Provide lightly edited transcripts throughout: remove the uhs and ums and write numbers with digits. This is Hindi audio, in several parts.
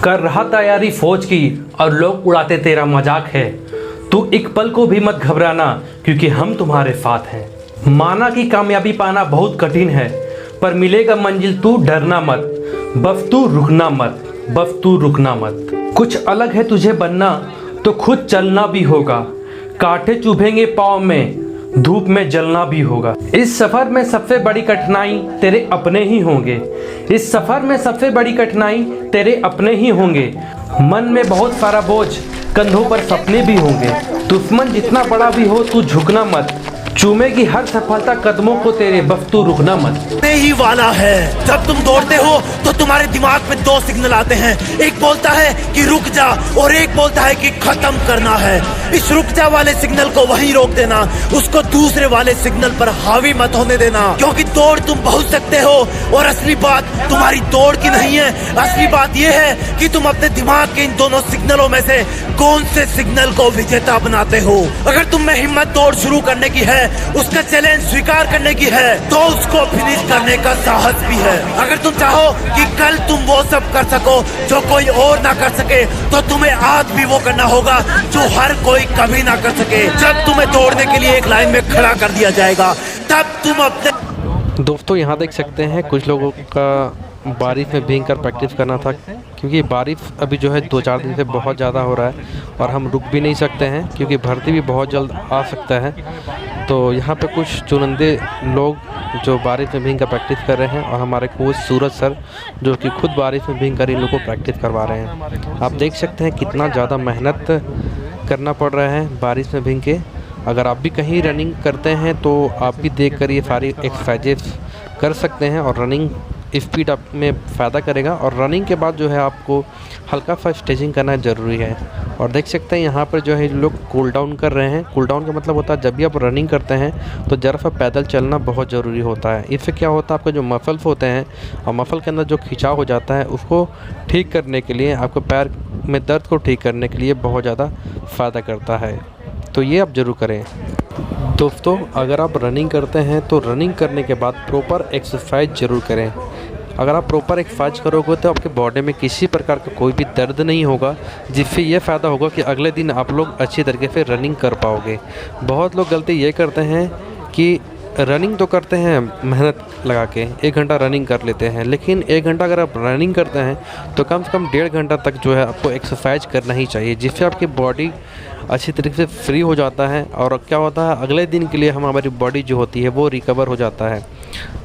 कर रहा तैयारी फौज की और लोग उड़ाते तेरा मजाक है। तू एक पल को भी मत घबराना क्योंकि हम तुम्हारे साथ हैं। माना कि कामयाबी पाना बहुत कठिन है पर मिलेगा मंजिल, तू डरना मत, बस तू रुकना मत, बस तू रुकना मत। कुछ अलग है तुझे बनना तो खुद चलना भी होगा, कांटे चुभेंगे पाँव में, धूप में जलना भी होगा। इस सफर में सबसे बड़ी कठिनाई तेरे अपने ही होंगे, इस सफर में सबसे बड़ी कठिनाई तेरे अपने ही होंगे। मन में बहुत सारा बोझ, कंधों पर सपने भी होंगे। दुश्मन जितना बड़ा भी हो तू झुकना मत, चूमेगी हर सफलता कदमों को तेरे, बस तू रुकना मत। ही वाला है। जब तुम दौड़ते हो तो तुम्हारे दिमाग में दो सिग्नल आते हैं, एक बोलता है कि रुक जा और एक बोलता है कि खत्म करना है। इस रुक जा वाले सिग्नल को वहीं रोक देना, उसको दूसरे वाले सिग्नल पर हावी मत होने देना, क्योंकि दौड़ तुम पहुंच सकते हो और असली बात तुम्हारी दौड़ की नहीं है। असली बात यह है कि तुम अपने दिमाग के इन दोनों सिग्नलों में से कौन से सिग्नल को विजेता बनाते हो। अगर तुम में हिम्मत दौड़ शुरू करने की है, उसका चैलेंज स्वीकार करने की है, तो उसको फिनिश करने का साहस भी है। अगर तुम चाहो कि कल तुम वो सब कर सको जो कोई और ना कर सके, तो तुम्हें आज भी वो करना होगा जो हर कोई कभी ना कर सके। जब तुम्हें दौड़ने के लिए एक लाइन में खड़ा कर दिया जाएगा, तब तुम अपने। दोस्तों यहाँ देख सकते हैं कुछ लोगों का बारिश में भीग कर प्रैक्टिस करना था, क्योंकि बारिश अभी जो है 2-4 दिन से बहुत ज़्यादा हो रहा है और हम रुक भी नहीं सकते हैं क्योंकि भर्ती भी बहुत जल्द आ सकता है। तो यहाँ पे कुछ चुनिंदे लोग जो बारिश में भीग कर प्रैक्टिस कर रहे हैं और हमारे कोच सूरज सर जो कि खुद बारिश में भीग कर इन लोगों को प्रैक्टिस करवा रहे हैं। आप देख सकते हैं कितना ज़्यादा मेहनत करना पड़ रहा है बारिश में भीग के। अगर आप भी कहीं रनिंग करते हैं तो आप भी देख कर ये सारी एक्सरसाइजेस कर सकते हैं और रनिंग स्पीड आप में फ़ायदा करेगा। और रनिंग के बाद जो है आपको हल्का सा स्ट्रेचिंग करना ज़रूरी है। और देख सकते हैं यहाँ पर जो है लोग कूल डाउन कर रहे हैं। कूल डाउन का मतलब होता है जब भी आप रनिंग करते हैं तो ज़रा सा पैदल चलना बहुत ज़रूरी होता है। इससे क्या होता है, आपके जो मसल्स होते हैं और मसल के अंदर जो खिंचाव हो जाता है उसको ठीक करने के लिए, आपके पैर में दर्द को ठीक करने के लिए बहुत ज़्यादा फ़ायदा करता है। तो ये आप ज़रूर करें। दोस्तों अगर आप रनिंग करते हैं तो रनिंग करने के बाद प्रॉपर एक्सरसाइज ज़रूर करें। अगर आप प्रॉपर एक्सरसाइज करोगे तो आपके बॉडी में किसी प्रकार का कोई भी दर्द नहीं होगा, जिससे ये फ़ायदा होगा कि अगले दिन आप लोग अच्छी तरीके से रनिंग कर पाओगे। बहुत लोग गलती ये करते हैं कि रनिंग तो करते हैं मेहनत लगा के, 1 घंटा रनिंग कर लेते हैं, लेकिन 1 घंटा अगर आप रनिंग करते हैं तो कम से कम 1.5 घंटा तक जो है आपको एक्सरसाइज करना ही चाहिए, जिससे आपकी बॉडी अच्छी तरीके से फ्री हो जाता है। और क्या होता है, अगले दिन के लिए हमारी बॉडी जो होती है वो रिकवर हो जाता है।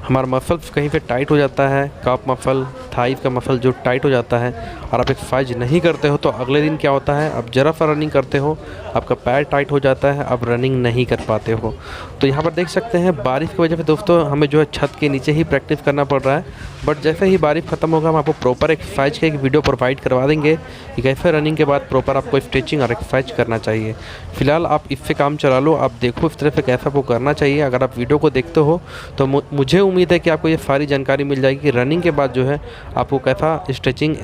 हमारा मसल्स कहीं पे टाइट हो जाता है, काफ मसल, थाइस का मसल जो टाइट हो जाता है, और आप एक्सरसाइज नहीं करते हो तो अगले दिन क्या होता है, आप ज़रा सा रनिंग करते हो आपका पैर टाइट हो जाता है, आप रनिंग नहीं कर पाते हो। तो यहाँ पर देख सकते हैं बारिश की वजह से दोस्तों हमें जो है छत के नीचे ही प्रैक्टिस करना पड़ रहा है। बट जैसे ही बारिश ख़त्म होगा हम आपको प्रॉपर एक्सरसाइज का एक वीडियो प्रोवाइड करवा देंगे कि कैसे रनिंग के बाद प्रॉपर आपको स्ट्रेचिंग और एक्सरसाइज करना चाहिए। फिलहाल आप इससे काम चला लो, आप देखो इस तरह से कैसा वो करना चाहिए। अगर आप वीडियो को देखते हो तो मुझे उम्मीद है कि आपको ये सारी जानकारी मिल जाएगी कि रनिंग के बाद जो है आपको कैसा स्ट्रेचिंग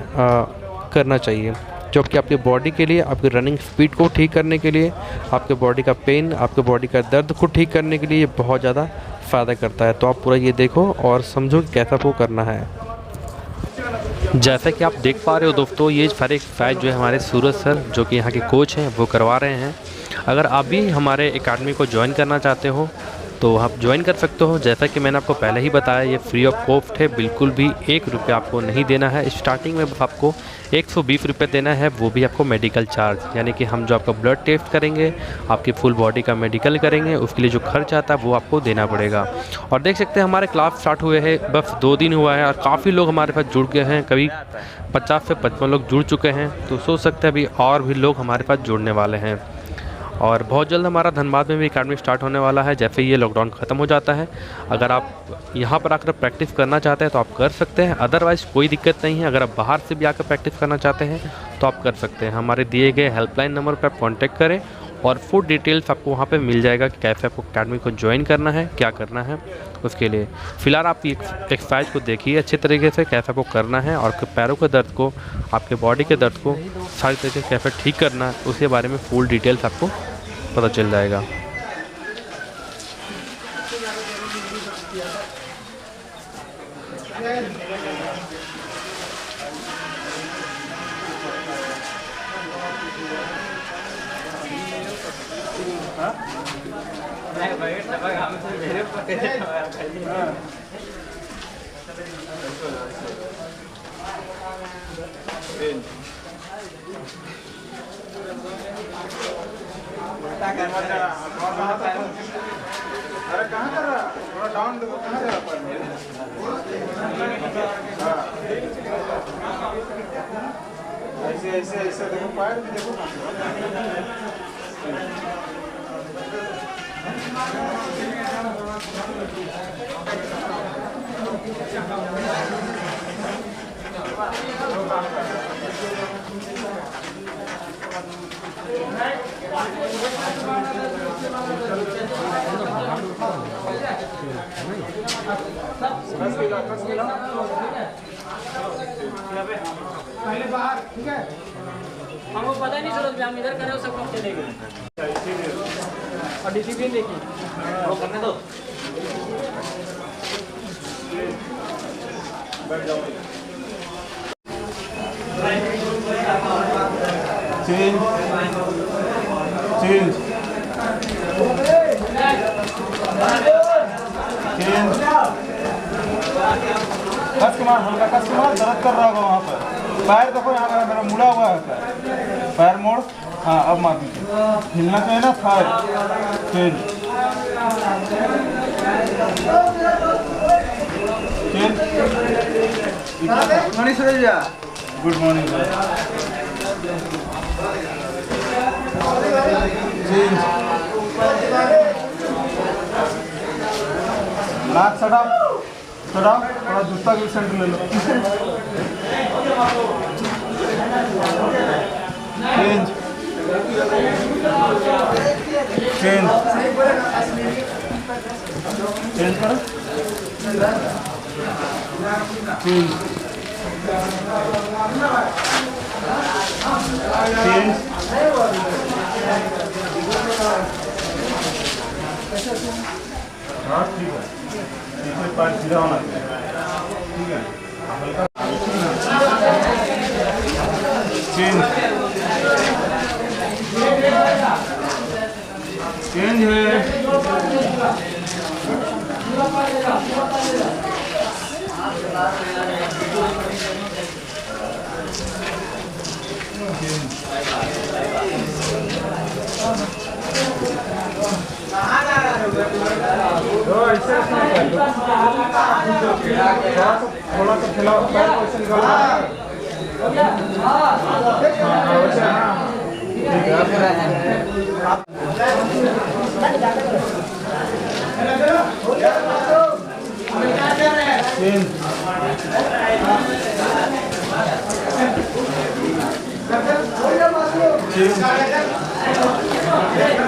करना चाहिए, जो कि आपकी बॉडी के लिए, आपकी रनिंग स्पीड को ठीक करने के लिए, आपके बॉडी का पेन, आपके बॉडी का दर्द को ठीक करने के लिए ये बहुत ज़्यादा फ़ायदा करता है। तो आप पूरा ये देखो और समझो कि कैसा वो करना है। जैसा कि आप देख पा रहे हो दोस्तों, ये सारे एक्सरसाइज जो है हमारे सूरज सर जो कि यहाँ के कोच हैं वो करवा रहे हैं। अगर आप भी हमारे एकेडमी को ज्वाइन करना चाहते हो तो आप ज्वाइन कर सकते हो। जैसा कि मैंने आपको पहले ही बताया, ये फ्री ऑफ कॉस्ट है, बिल्कुल भी 1 रुपये आपको नहीं देना है। स्टार्टिंग में आपको 120 रुपये देना है, वो भी आपको मेडिकल चार्ज, यानी कि हम जो आपका ब्लड टेस्ट करेंगे, आपकी फुल बॉडी का मेडिकल करेंगे, उसके लिए जो खर्च आता है वो आपको देना पड़ेगा। और देख सकते हैं हमारे क्लास स्टार्ट हुए हैं, बस 2 दिन हुआ है और काफ़ी लोग हमारे पास जुड़ गए हैं, कभी 50 से 55 लोग जुड़ चुके हैं। तो सोच सकते हैं अभी और भी लोग हमारे पास जुड़ने वाले हैं। और बहुत जल्द हमारा धनबाद में भी एकेडमी स्टार्ट होने वाला है, जैसे ये लॉकडाउन ख़त्म हो जाता है। अगर आप यहाँ पर आकर प्रैक्टिस करना चाहते हैं तो आप कर सकते हैं, अदरवाइज़ कोई दिक्कत नहीं है। अगर आप बाहर से भी आकर प्रैक्टिस करना चाहते हैं तो आप कर सकते हैं। हमारे दिए गए हेल्पलाइन नंबर पर आप कॉन्टैक्ट करें और फुल डिटेल्स आपको वहाँ पे मिल जाएगा कि कैसे आपको एकेडमी को ज्वाइन करना है, क्या करना है उसके लिए। फ़िलहाल आप एक्सरसाइज को देखिए अच्छे तरीके से कैसे आपको करना है, और आपके पैरों के दर्द को, आपके बॉडी के दर्द को सारी तरीके से कैसे ठीक करना है उसके बारे में फुल डिटेल्स आपको पता चल जाएगा। अरे कहाँ कर रहा थोड़ा डाउन देखो कहाँ जा रहा ऐसे ऐसे ऐसे देखो पैर भी देखो पहले बाहर ठीक है हमको पता नहीं चलो हम इधर कर रहे हो सब लोग चले गए और डिसिप्लिन देखिए वो करने दो बैठ जाओ चेंज चेंज चेंज कस के मार हल्का कस के मार दर्द कर रहा होगा वहाँ पर पैर देखो यहाँ पर मेरा मुड़ा हुआ है पैर मोड़ हाँ अब मार दीजिए हिलना चाहिए ना thigh change change good morning change नाक सटाओ सटाओ थोड़ा जूता की सेंटर ले लो चेंज चेंज चेंज करो चेंज चेंज हाँ ठीक है इसमें पैर सीधा होना चाहिए ठीक है चेंज चेंज है थोड़ा सा खिलाओ पैर को ऐसे निकालो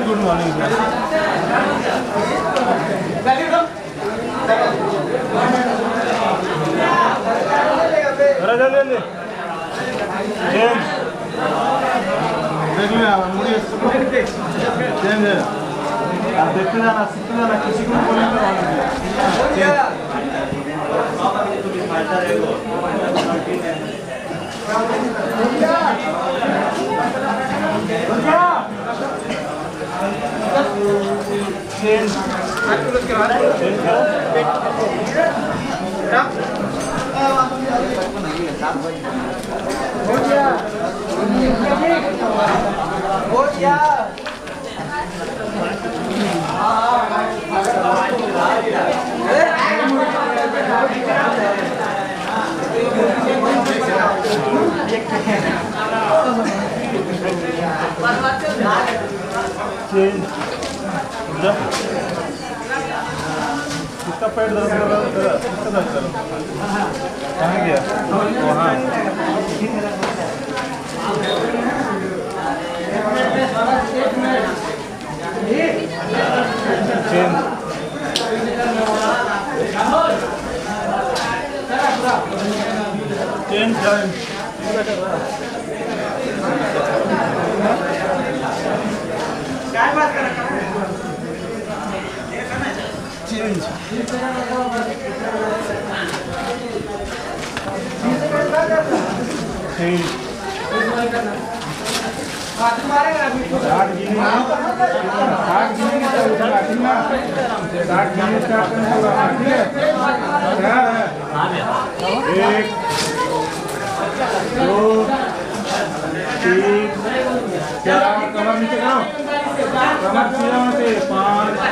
गुड मॉर्निंग ले ले चेंज देख लेना मुझे चेंज है आप देखते जाना सीखते जाना किसी को बोलेंगे चेंज हो गया कितना पेट दर्द कर रहा है कितना दर्द कर रहा है कहाँ गया वहाँ चेंज टाइम क्या बात कर रहा है चेंज चेंज एक, दो, तीन, चार, कमर नीचे करो, कमर सीधा होना चाहिए, 5, 6,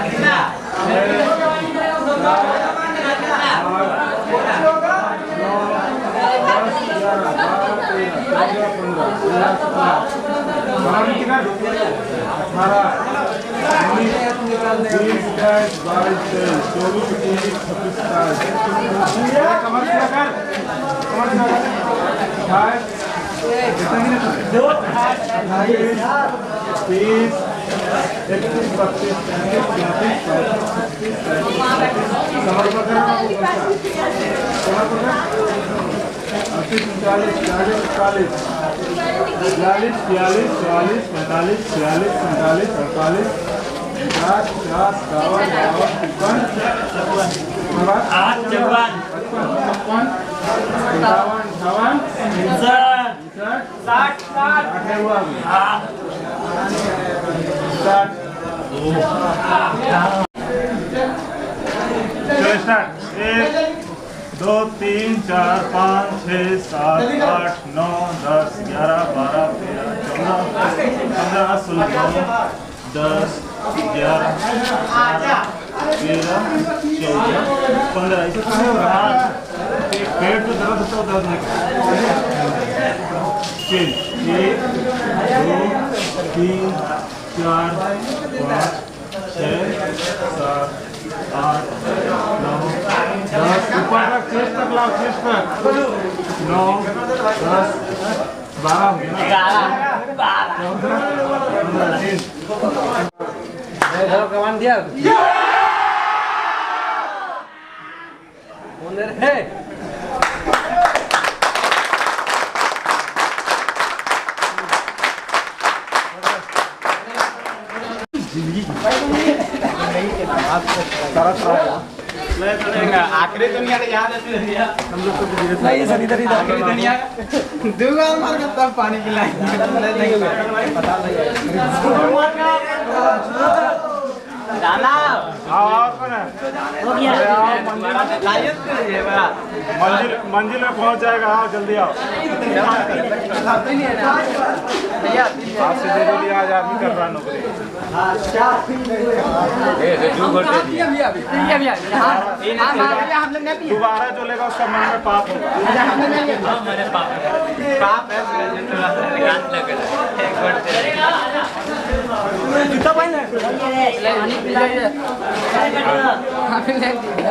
दो, तीन, चार, 5, 6, 7, 8, 9, 10, 11, 12, 13, 14, 15, 16, 10, 11, 13, 14, 15 ऐसे पेट तो दर्द होता दर्द नहीं 1, 2, 3, 4, 5, 6, 7, 8, 9, 10 ऊपर तक चेस्ट तक लाओ चेस्ट तक 9, 10, 12 हो गया 11, 12, 13 दिया है आखिरी दुनिया याद है हम लोग को नहीं सर इधर इधर आखिरी दुनिया दूंगा मार के तब पानी पिलाएंगे पता नहीं जाना और कौन है हो गया मंजिल में पहुंच जाएगा आओ जल्दी आओ आप से दे लिया आज आदमी कर रहा नौकरी दोबारा जो लेगा उसका मन में पाप होगा जूता पहन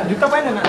जूता पहन ना